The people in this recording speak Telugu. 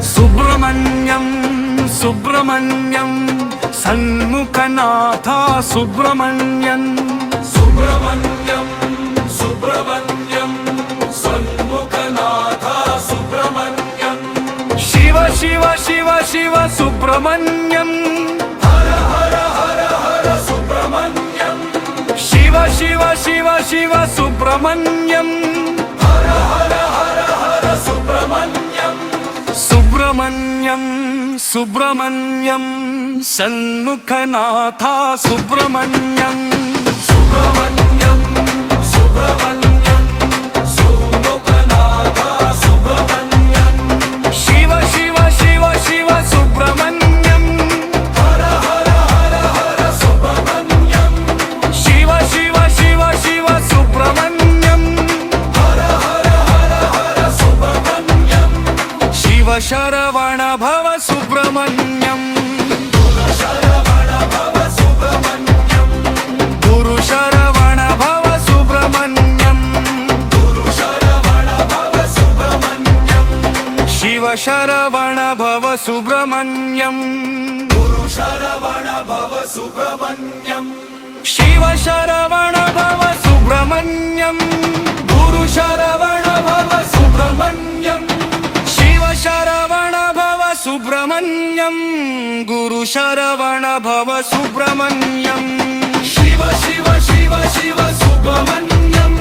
సుబ్రహ్మణ్యం సుబ్రహ్మణ్యం సన్ముఖనాథ సుబ్రహ్మణ్యం సుబ్రహ్మణ్యం సుబ్రహ్మణ్యం సన్ముఖనాథ సుబ్రహ్మణ్యం శివ శివ శివ శివ సుబ్రహ్మణ్యం హర హర హర హర సుబ్రహ్మణ్యం శివ శివ శివ శివ సుబ్రహ్మణ్యం హర హర హర హర సుబ్రహ్మణ్యం సుబ్రహ్మణ్యం సుబ్రహ్మణ్యం సన్ముఖనాథ సుబ్రహ్మణ్యం సుబ్రహ్మణ్యం సుబ్రహ్మణ్యం సన్ముఖనాథ సుబ్రహ్మణ్యం శివ శివ శివ శివ సుబ్రహ్మణ్యం హర హర హర హర సుబ్రహ్మణ్యం శివ శివ శివ శివ సుబ్రహ్మణ్యం హర హర హర హర సుబ్రహ్మణ్యం శివ శరవణ భవ సుబ్రహ్మణ్యం గురు శరవణ భవ సుబ్రహ్మణ్యం శివ శరవణ భవ సుబ్రహ్మణ్యం గురు శరవణ భవ సుబ్రహ్మణ్యం శివ శరవణ భవ సుబ్రహ్మణ్యం గురు శరవణ భవ సుబ్రహ్మణ్యం శివ శరవణ భవ సుబ్రహ్మణ్యం గురు శరవణ భవ సుబ్రహ్మణ్యం శివ శివ శివ శివ సుబ్రహ్మణ్యం